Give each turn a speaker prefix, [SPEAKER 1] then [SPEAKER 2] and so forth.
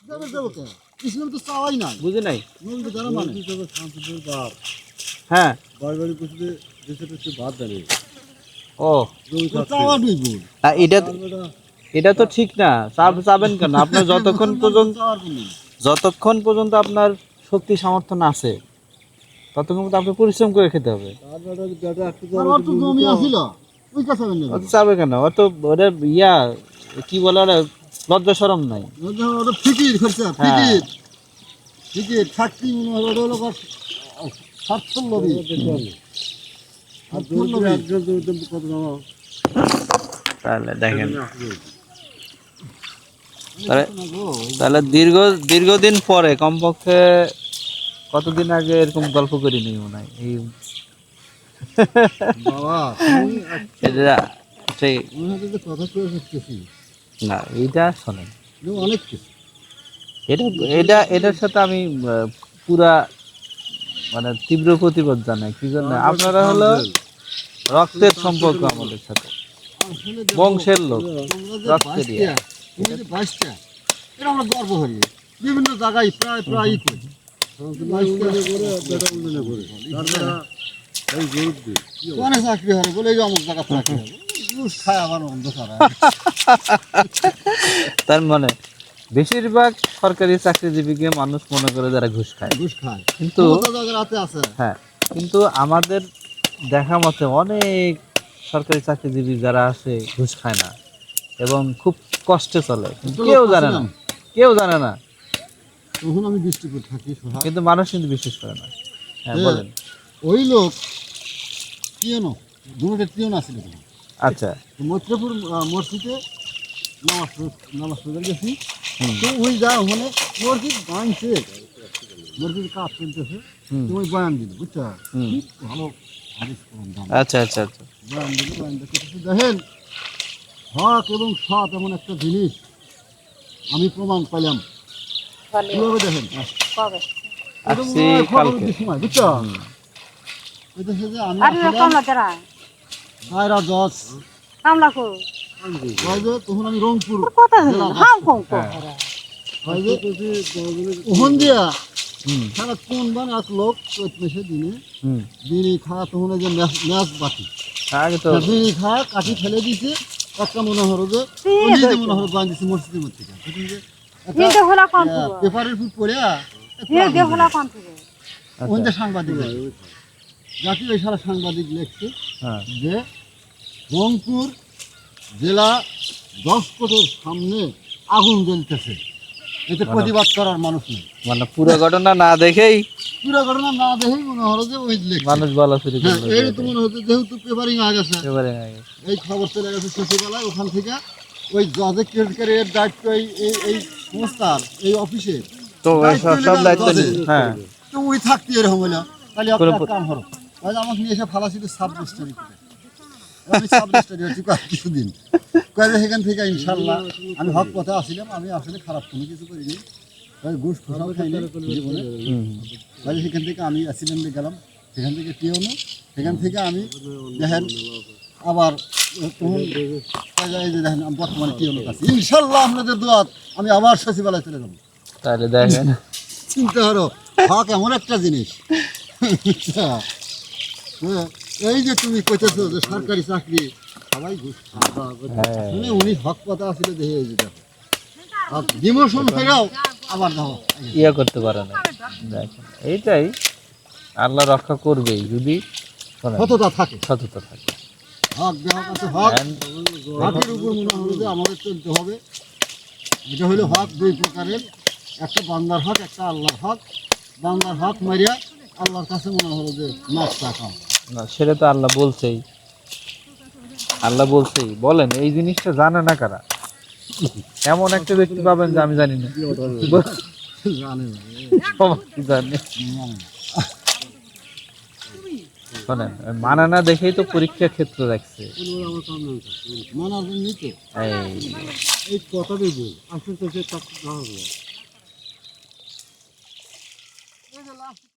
[SPEAKER 1] যাবে যাবে কে ইসলাম তো চাওয়াই নাই
[SPEAKER 2] বুঝি নাই।
[SPEAKER 1] মূল যারা মানে শান্তিপুর বাপ
[SPEAKER 2] হ্যাঁ
[SPEAKER 1] বাড়ি কুছতে দেশে দেশে বাদ দেয়
[SPEAKER 2] ও
[SPEAKER 1] চাওয়া ডুইব
[SPEAKER 2] এটা এটা তো ঠিক না। চাবেন কেন? আপনার যতক্ষণ পর্যন্ত আপনার শক্তি সামর্থ্য না আছে ততক্ষণ পর্যন্ত আপনি পরিশ্রম করে খেতে হবে।
[SPEAKER 1] আর তো জমি আছিল ওই কাছে
[SPEAKER 2] অত চাবে কেন? অত ওটা ইয়া কি বলে ওরা লজ্জা শরম নাই।
[SPEAKER 1] ওটা ফিকির খরচা ফিকির ফিকির থাকতি মনে হলো ওটা হলো স্বার্থর লবি স্বার্থর লবি কত জানো
[SPEAKER 2] তাহলে দেখেন, তাহলে দীর্ঘদিন পরে কমপক্ষে কতদিন আগে এরকম গল্প করিনি মনে হয় এই
[SPEAKER 1] বাবা
[SPEAKER 2] এটা সেই
[SPEAKER 1] কথা কয়ে শিখতেছি
[SPEAKER 2] না, এইটা শোনেন
[SPEAKER 1] অনেক কিছু
[SPEAKER 2] এটার সাথে আমি পুরা মানে তীব্র প্রতিবাদ জানাই। কি জন্য? আপনারা হলো রক্তের সম্পর্ক আমাদের সাথে, বংশের লোক, রক্তের ইয়ে।
[SPEAKER 1] এটা আমরা গর্ব করি বিভিন্ন জায়গায় প্রায় প্রায়ই করি অনেক চাকরি হয় বলে অমুক জায়গা চাকরি হবে খায় আবার অন্ধ ছাড়া
[SPEAKER 2] তার মানে বেশিরভাগ সরকারি চাকরিজীবীকে মানুষ মনে করে যারা ঘুষ খায়, কিন্তু হ্যাঁ, কিন্তু আমাদের দেখা মতে অনেক সরকারি চাকরিজীবী যারা আছে ঘুষ খায় না এবং খুব কষ্টে চলে, কেউ জানে না
[SPEAKER 1] তখন আমি দৃষ্টিকোণ থাকি
[SPEAKER 2] কিন্তু মানুষ কিন্তু বিশ্বাস করে না। হ্যাঁ বলেন।
[SPEAKER 1] ওই লোক টিয়ন আছিল
[SPEAKER 2] আচ্ছা,
[SPEAKER 1] মৈত্রপুর মসজিদে নামাজ পড়তে গেছি তো ওই যা ওখানে মসজিদ ভাঙছে মসজিদ কাজ চলতেছে তুমি বয়ান দিল বুঝছো ভালো
[SPEAKER 2] আচ্ছা আচ্ছা আচ্ছা
[SPEAKER 1] বয়ান দিল দেখেন হক এবং সৎ এমন একটা জিনিস আমি প্রমাণ পেলাম কিভাবে দেখেন সময় বুঝছো তখন আমি রংপুর ওখান দিয়া সারা কোন বান এক লোক চৈত মাসে দিনে বিড়ি খাওয়া তখন যে ম্যাচ বাকি বিড়ি খাওয়া কাঠি ফেলে দিছে একটা মনে হলো যে মনে হলো বান দিচ্ছে মসজিদের মধ্যে পেপারের ফুল পড়িয়া সাংবাদিক জাতি ওই সারা সাংবাদিক লিখছে যে রংপুর জেলা 10 কোটের সামনে আগুন জ্বলতেছে, এতে প্রতিবাদ করার মানুষ নেই।
[SPEAKER 2] মানে পুরো ঘটনা না দেখেই
[SPEAKER 1] মনে হলো যে ওই
[SPEAKER 2] মানুষ বলা শুরু করলো।
[SPEAKER 1] এই তো মনে হচ্ছে যেহেতু পেপারিং হয়ে গেছে, এই খবর চলে গেছে সচিবালয়, ওখান থেকে ওই জজে কেয়ারের দায়িত্ব এই সংস্থার এই অফিসে
[SPEAKER 2] তো সব দায়িত্ব হ্যাঁ
[SPEAKER 1] তো ওই থাকতে এরকম হলো তাহলে আপনার কাম হলো আমাকে নিয়ে এসে ফালাসি তো সাবরেজিস্ট্রি করে আমি সাবরেজিস্ট্রি হচ্ছি কিছুদিন সেখান থেকে ইনশাল্লাহ আমি হক পথে আসছিলাম, আমি আসলে খারাপ কোনো কিছু করিনি, ঘুষ খোসাও খাইনি জীবনে। সেখান থেকে আমি অ্যাক্সিডেন্টে গেলাম, সেখান থেকে টিওনো, সেখান থেকে আমি দেখেন আবার তখন দেখেন বর্তমানে টিওনো কাছে ইনশাল্লাহ আপনাদের দোয়াত আমি আবার সচিবালয় চলে যাবো।
[SPEAKER 2] তাহলে দেখেন
[SPEAKER 1] চিন্তা করো হক এমন একটা জিনিস। এই যে তুমি কইতেছো যে সরকারি চাকরি সবাই ঘুষ খায়, উনি হক কথা আসলে দেখে এই যে দেখো ডিমোশন ফেরাও আবার দেখো
[SPEAKER 2] ইয়ে করতে পারে না। দেখেন এইটাই আল্লাহ রক্ষা করবেই যদি
[SPEAKER 1] সততা থাকে হক দেওয়া কাছে হক হকের উপর মনে হলো যে আমাদের চলতে হবে। এটা হলো হক দুই প্রকারের, একটা বান্দার হক, একটা আল্লাহর হক। বান্দার হক মারিয়া আল্লাহর কাছে মনে হলো যে মাছ টাকা
[SPEAKER 2] না, সেটা তো আল্লাহ বলছেই। বলেন এই জিনিসটা জানে না কারা? এমন একটা ব্যক্তি পাবেন যে আমি জানি না, শোনেন মানা না দেখেই তো পরীক্ষা ক্ষেত্র রাখছে।
[SPEAKER 1] এই কথাটাই বল আসলে